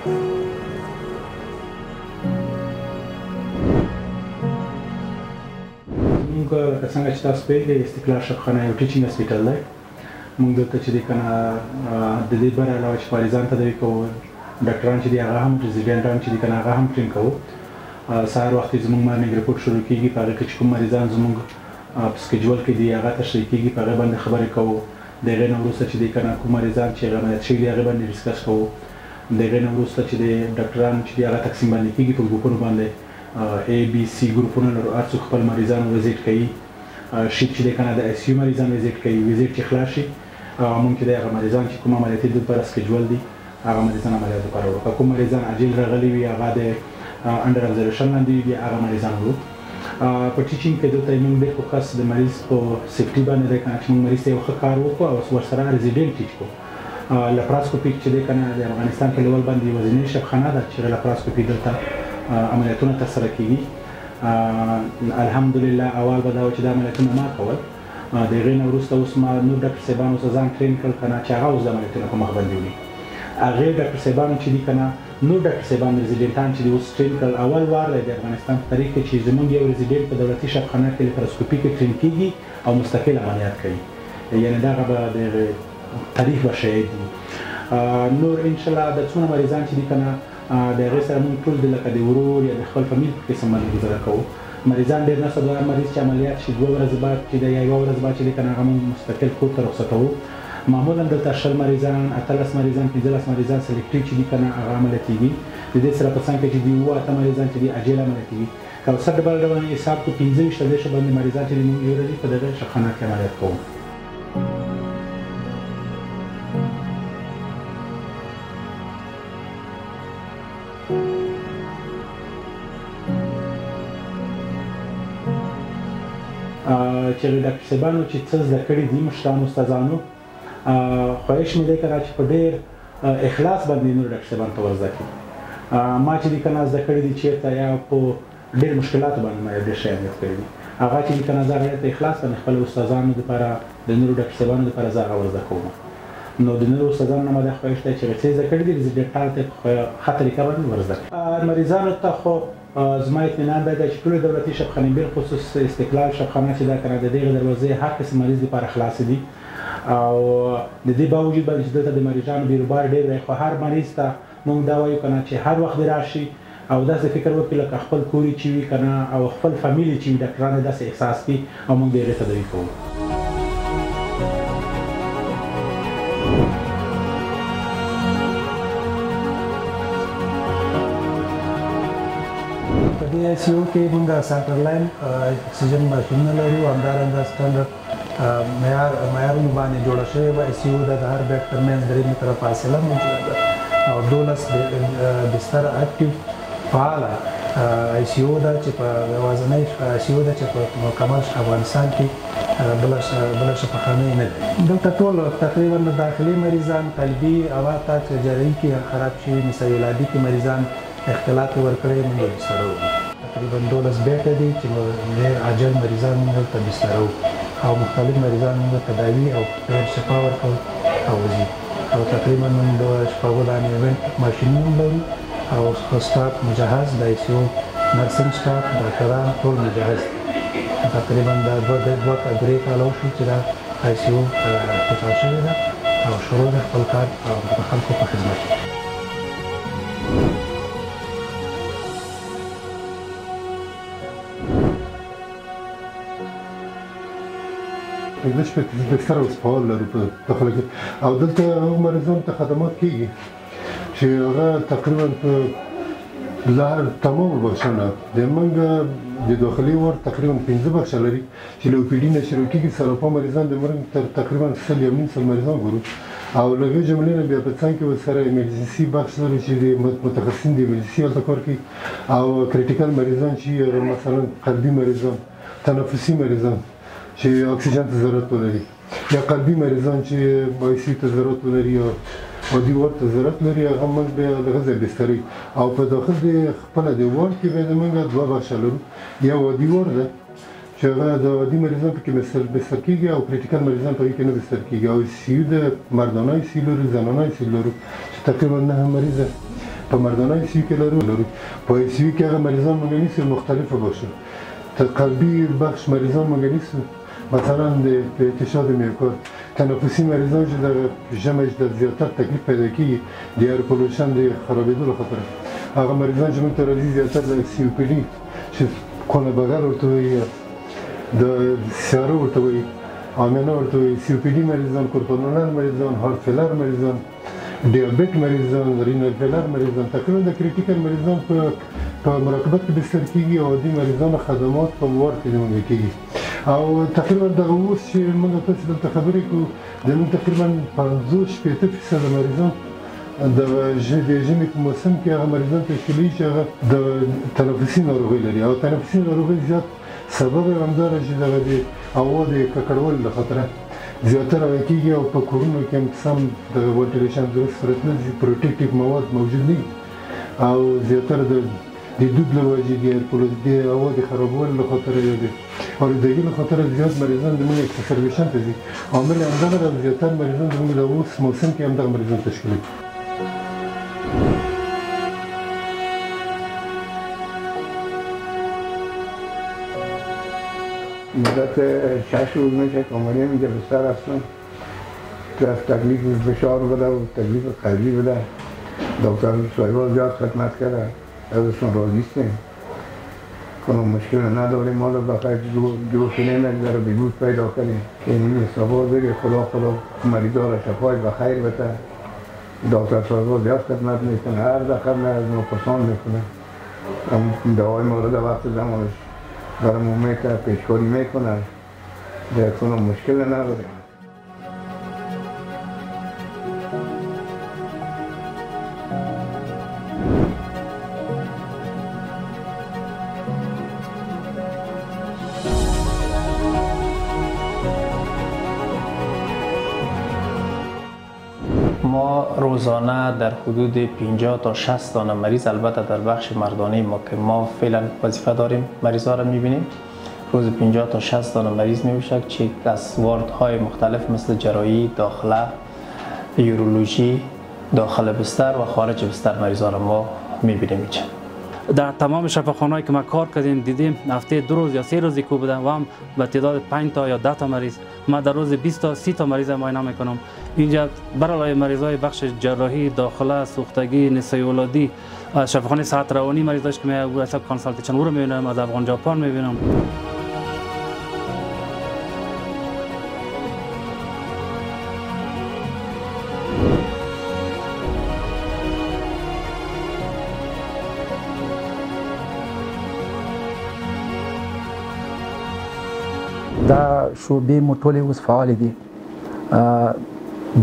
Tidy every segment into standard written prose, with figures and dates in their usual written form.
موږ لکه څنګه چې تاسو پوهېږئ استقلال شفاخانه یو ټیچینګ هاسپیټل دی. موږ دلته چې دی که نه د دې بر علاوه چې مریضانو تداوي کوو، ډاکټران چې دي هغه هم ریزیډنټان چې دي که نه هغه هم ټرین کوو. سهار وخت چې زموږ مارنینګ رپورټ شروع کېږي، په هغې کې چې کوم مریضان زموږ په سکیجول کې دي هغه تشریح کېږي، په هغې باندې خبرې کوو. د هغې نه وروسته چې دی که نه کوم مریضان چې هغه عملیات شوي دي هغې باندې ډسکس کوو. د هغې نه وروسته چې دی ډاکټران چې دي هغه تقسیم باندې کېږي په ګروپونو باندې. A, B, C ګروپونه لرو، هر څوک خپل مریضان وزیټ کوي. شیټ چې دی که نه د آی سی یو مریضان وزیټ کوي. وزیټ چې خلاص شي موږ چې دی هغه مریضان چې کوم عملیاتي د لپاره سکیجول دي هغه مریضان عملیات لپاره وړو. که کوم مریضان عاجل راغلي وي هغه د انډر ابزرویشن لاندې وي بیا هغه مریضان وړو. په ټیچینګ کې دلته موږ ډېر فوکس د مریض په سیفټي باندې دی که نه چې موږ مریض ته یو ښه کار وکړو او ورسره ریزیډنټ ټیچ کړو. لپراسکوپیک چې دی که نه د افغانستان په لیول باندې یوازینۍ شفاخانه ده چې لپراسکوپي دلته عملیاتونه ترسره کېږي. الحمدلله اول به دا و چې دا عملیاتونه ما کول. د هغې نه وروسته اوس ما نور ډاکټر صاحبان اوس ځان ټرین کړل که نه چې هغه اوس د عملیاتونه په مخ باندې وړي. هغې ډاکټر صاحبانو چې دي که نه نور ډاکټر صاحبان ریزیډنټان چې دي اوس ټرین کړل. اول وار دی د افغانستان په تاریخ کې چې زموږ یو ریزیډنټ په دولتي شفاخانه کې لپراسکوپي کې ټرین کېږي او مستقل عملیات کوي. یعنې دغه به د تاریخ به شاید دي. نور انشاءالله د څونه مریضان چې دي که نه د هغې سره موږ ټول د لکه د ورور یا د خپل فامیل په قسم باندې ګزاره کوو. مریضان ډېر نشته، دوه مریض چې عملیات شي 2 ورځې بعد چې دی یا 1 ورځ بعد چې دی که نه هغه موږ مستقل کور ته رخصتوو. معمولا دلته 20 مریضان، 18 مریضان، 15 مریضان سلیکټیو چې دي که نه هغه عملیاتېږي. د دې سره په څنګ کې چې دي 7 مریضان چې دي عاجل عملیاتېږي. که په سر ډبل ډول حساب کړو 15 باندې مریضان چې دي موږ یو ورځې په دغه شفاخانه کې عملیات کوو. چې ډاکټر صاحبانو چې څه زده کړي دي مشرانو استادانو خواهش مې دی که نه چې په ډېر اخلاص باندې نور ډاکټر صاحبانو ته ور زده کړي. ما چې دي که نه زده کړي دي چېرته یا په ډېر مشکلاتو باندې ما ډېر شیان زده کړي دي هغه چې دي که نه زه هغې ته اخلاص باندې خپل استادانو دپاره د نورو ډاکټر صاحبانو دپاره زه هغه ور زده کوم. نو د نورو استادانو نه ما دا خواهش دی چې هغه څه زده کړي دي ریزیډنټانو ته په ښه طریقه باندې ور زده کړي. مریضانو ته خو زما اطمینان دا دی چې ټولې دولتي شفاخانې بالخصوص استقلال شفاخانه چې دا که نه د دغې دروازې هر قسم مریض لپاره خلاصې دي او د دې باوجود باندې چې دلته د مریضانو بیروبار ډېر دی خو هر مریض ته موږ دا وایو که نه چې هر وخت دې راشي او داسې فکر وکړي لکه خپل کور یې چې وي که نه او خپل فامیل یې چې وي ډاکټران یې داسې احساس کړي او موږ د هغې تداوي کوو. په دې آی سی یو کې موږ سنټر لاین اکسیجن ماشینونه لرو، همدارنګه سټنډرډ معیارونو باندې جوړه شوې وه. آی سی یو د هر بیډ ترمنځ 3 متره فاصله موجوده ده او 12 بستر اکټیو فعاله آی سی یو ده چې په یوازینۍ آی سی یو ده چې په مکمل افغانستان کې بله شفاخانه نه ده. دلته ټول تقریبا داخلي مریضان، قلبي او حتی جراحي کې خراب شوي مسایلادي کې مریضان اختلاط ورکړی موږ بستره وو. تقریبا 12 بیډه دي چې ډېر عاجل مریضان موږ دلته بستره وو او مختلف مریضان موږ تداوي او ډېر شفا ورکول او وځي او تقریبا موږ د شپږو دانې ایونټ ماشینونه لرو او سټاف مجهز د آی سی یو نرسنګ سټاف ډاکټران ټول مجهز دي. تقریبا دا 2 کاله وشو چې دا آی سی یو افتتاح شوې ده او شروع ده خپل کار او د خلکو په خدمت کې. پنځه شپږ بستر اوس فعال لرو په داخله کې او دلته هغو مریضانو ته خدمات کېږي چې هغه تقریبا په لهر تمام بخشونه د موږ د داخلي وارډ تقریبا 15 بخشه لري چې له او پي ډي نه شروع کېږي سراپا مریضان د مرګ تر تقریبا 100 مریضان ګورو او له هغې جملې نه بیا په څنګ کې ورسره ایمرجنسي بخش لري چې د متخصصین د ایمرجنسي هلته کار کوي او کریټیکل مریضان چې مثلا قلبي مریضان، تنفسي مریضان چې اکسیجن ته ضرورت ولري یا قلبي مریضان چې آی سی ته ضرورت ولري یا عادي وارډ ته ضرورت لري هغه موږ بیا دغه ځای بستري او په داخل د خپله د وارډ کې بیا موږ 2 بخشه لرو. یو عادي وارډ ده چې هغه د عادي مریضان پکې بستر کېږي او کریټیکل مریضان پکې کې نه بستر کېږي او آی سی یو د مردانه آی سی لرو، زنانه آی سی لرو چې تقریبا 9 مریضه په مردانه ICU کې لرو. په ICU کې هغه مریضان موږ نیسو مختلفه باشه. ته قلبي بخش مریضان موږ نیسو، مثلا د اتشاد میوکارد. تنفسي مریضان چې د ژمي د زیاتر تکلیف پیدا کیږي د ایر پولوشن د خرابېدو له خاطره، هغه مریضان چې موږ ته راځي زیاتر د COPD چې خونه بغل ورته وایي، د سیاره ورته وایي، آمینه ورته وایي، COPD مریضان، کورپونولر مریضان، هارت فیلر مریضان، دیابت مریضان، رینال فیلر مریضان، تقریبا د کریټیکل مریضان په مراقبت کې بستر کیږي او د مریضانو خدمات په وارد کې موږ کیږي. او تقریبا دغه اوس چې موږ تاسو دلته خبرې کوو زموږ تقریبا 50-60% مریضان د ژمي په موسم کې هغه مریضان تشکیلي چې هغه د تنفسي ناروغۍ لري او تنفسي ناروغۍ زیات سبب یې همدا دی چې دغه د هوا د ککړوالي له خاطره زیاتره هغه کېږي او په کورونو کې هم سم د وینټیلیشن درست صورت نه دي، پروټیکټیو مواد موجود نه او زیاتره د دود له وجې د هوا د خرابوالي له خاطره یا د آلودګۍ له خاطره زیات مریضان زموږ اکسربیشن ته ځي. عامل همدغه ده، زیاتر مریضان زموږ د اوس موسم کې همدغه مریضان تشکیلوي. مدت 6 روز میشه که اومدیم اینجا بستر هستم. تکلیف فشار بده و تکلیف قلبی بده. دکتر صاحبا زیاد خدمت کرده، ازشون راضی هستیم. کنم مشکل نداریم، حالا بخیر جوشی نمیگذاره بیهود پیدا کنیم که این حسابا بگه خدا مریضا را شفای بخیر بده. دکتر صاحبا زیاد خدمت میکنه، هر دقیقه از ما پرسان میکنه، دوای مورد وقت زمانش برام میته پیشکاری میکنه، در کنم مشکل نداریم. ما روزانه در حدود 50 تا 60 تا مریض، البته در بخش مردانه ما که ما فعلا وظیفه داریم مریضا را میبینیم، روز 50 تا 60 تا مریض میشه که از واردهای مختلف مثل جراحی، داخله، یورولوژی، داخل بستر و خارج بستر مریضا را ما میبینیم اینجا. در تمام شفاخانه‌ای که ما کار کردیم دیدیم هفته 2 روز یا 3 روزی کو بوده و هم به تعداد 5 تا یا 10 تا مریض، ما در روز 20 تا 30 تا مریض معاینه میکنم. اینجا برای مریضای بخش جراحی، داخله، سوختگی، نسای ولادی، شفاخانه صحت روانی مریضاش که من اصلا کانسالتیشن رو میبینم، از افغان ژاپن میبینم. دا شعبې مو ټولې اوس فعال دي،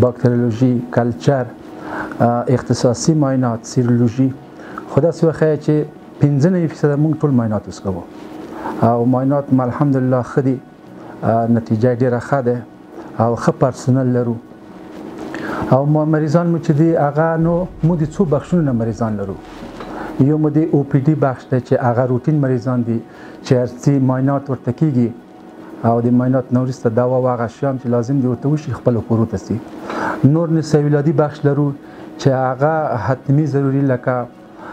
باکتریولوژي، کلچر، اختصاصي معاینات، سیرولوژي. خو داسې وښیه چې 95% موږ ټول معاینات اوس کوو او معاینات ما الحمدلله ښه دي، نتیجه ډېره ښه ده او ښه پرسونل لرو. او مریضان مو چې دي هغه نو موږ د څو بخشونو نه مریضان لرو. یو مو د OPD بخش دی چې هغه روټین مریضان دي چې هرڅه معاینات ورته کېږي او د معاینات نه وروسته دوا او هغه شیان چې لازم دي ورته وشي خپلو کورو ته ځي. نور نسایي ولادي بخش لرو چې هغه حتمي ضروري لکه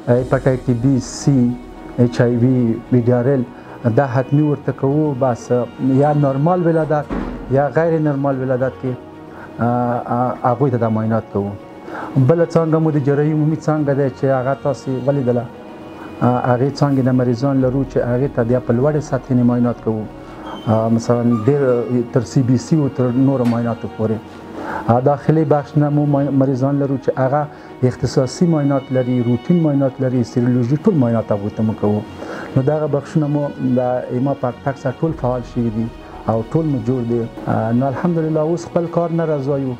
هیپاټایټ B، C، HIV، VDRL دا حتمي ورته کوو. بس یا نورمال ولادت یا غیر نورمال ولادت کې هغوی ته دا معاینات کوو. بله څانګه مو د جراحي عمومي څانګه دی چې هغه تاسې ولیدله، هغې څانګې نه مریضان لرو چې هغې ته بیا په لوړې سطحې نه معاینات کوو، مثلا ډېر تر CBC او تر نورو معایناتو پورې. داخلي بخش نه مو مریضان لرو چې هغه اختصاصي معاینات لري، روټین معاینات لري، سیرولوژي، ټول معاینات هغوی ته مو کوو. نو دغه بخشونه مو د ایما په تک سره ټول فعال شوي دي او ټول مو جوړ دي. نو الحمدلله اوس خپل کار نه راځوایو،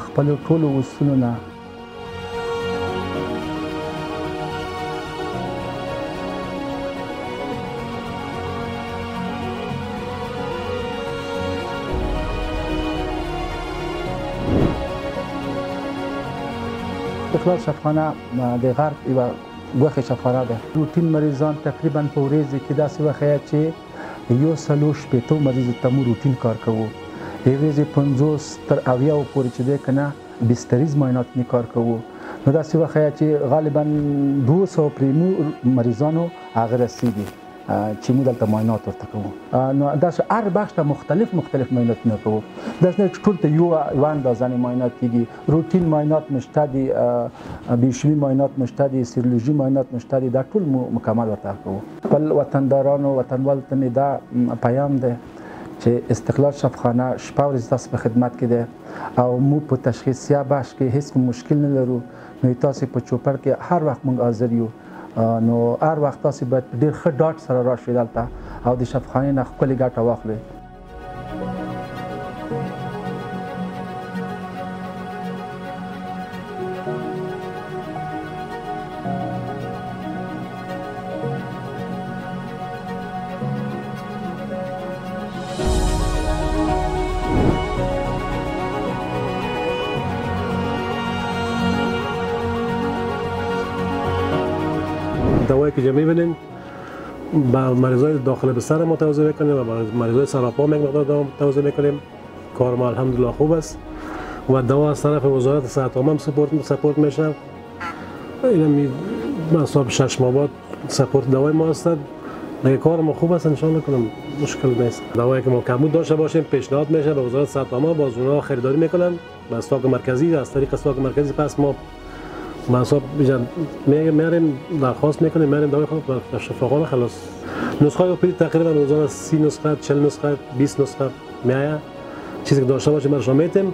خپلو ټولو اصولو نه. استقلال شفاخانه د غرب یوه ګوښې شفاخانه ده. روټین مریضان تقریبا په ورځې کې داسې وښیه چې 140 مریضو ته مو روټین کار کوو. د ورځې 50 تر 80 پورې چې دی که نه بستریز معاینات نه کار کوو. داسې وخت چې غالبا 200 پریمو مریضانو هغه رسیدي چې موږ دلته معاینات ورته کوو. نو داسې هر بخش ته مختلف معایناتونه کوو. داسې نه چې ټول ته یو اندازه معاینات کېږي. روټین معاینات مشته دي، بیشوي معاینات مشته دي، سیرولوژي معاینات مشته دي، دا ټول مکمل ورته کوو. خپل وطندارانو وطنوالو ته مې دا پیام دی چې استقلال شفاخانه شپه ورځ تاسو په خدمت کې دی او موږ په تشخیصیه بخش کې هیڅ کوم مشکل نه لرو. نو تاسو په چوپړ کې هر وخت موږ حاضر یو. نو هر وخت تاسو باید ډېر ښه ډاډ سره راشئ دلته او د شفاخانې نه ښکلې ګټه واخلئ. دوایی که جمعی بدیم با مریضای داخل بستر ما توضیح میکنیم و با مریضای سراپا یک مقدار توضیح میکنیم. کار ما الحمدلله خوب است و دوا از طرف وزارت صحت عامه سپورت میشه. این حساب 6 ماه بعد سپورت دوای ما هستند. دیگه کار ما خوب است، ان شاء الله کنم مشکل نیست. دوایی که ما کمبود داشته باشیم پیشنهاد میشه به وزارت صحت عامه، باز اونها خریداری میکنن به استاک مرکزی. از طریق استاک مرکزی پس ما حساب میاریم درخواست میکنیم، میاریم دوای خود در شفاخانه خلاص. نسخه اوپی تقریبا روزانه 30 نسخه 40 نسخه 20 نسخه میایه. چیزی که داشته باشیم برشان میتیم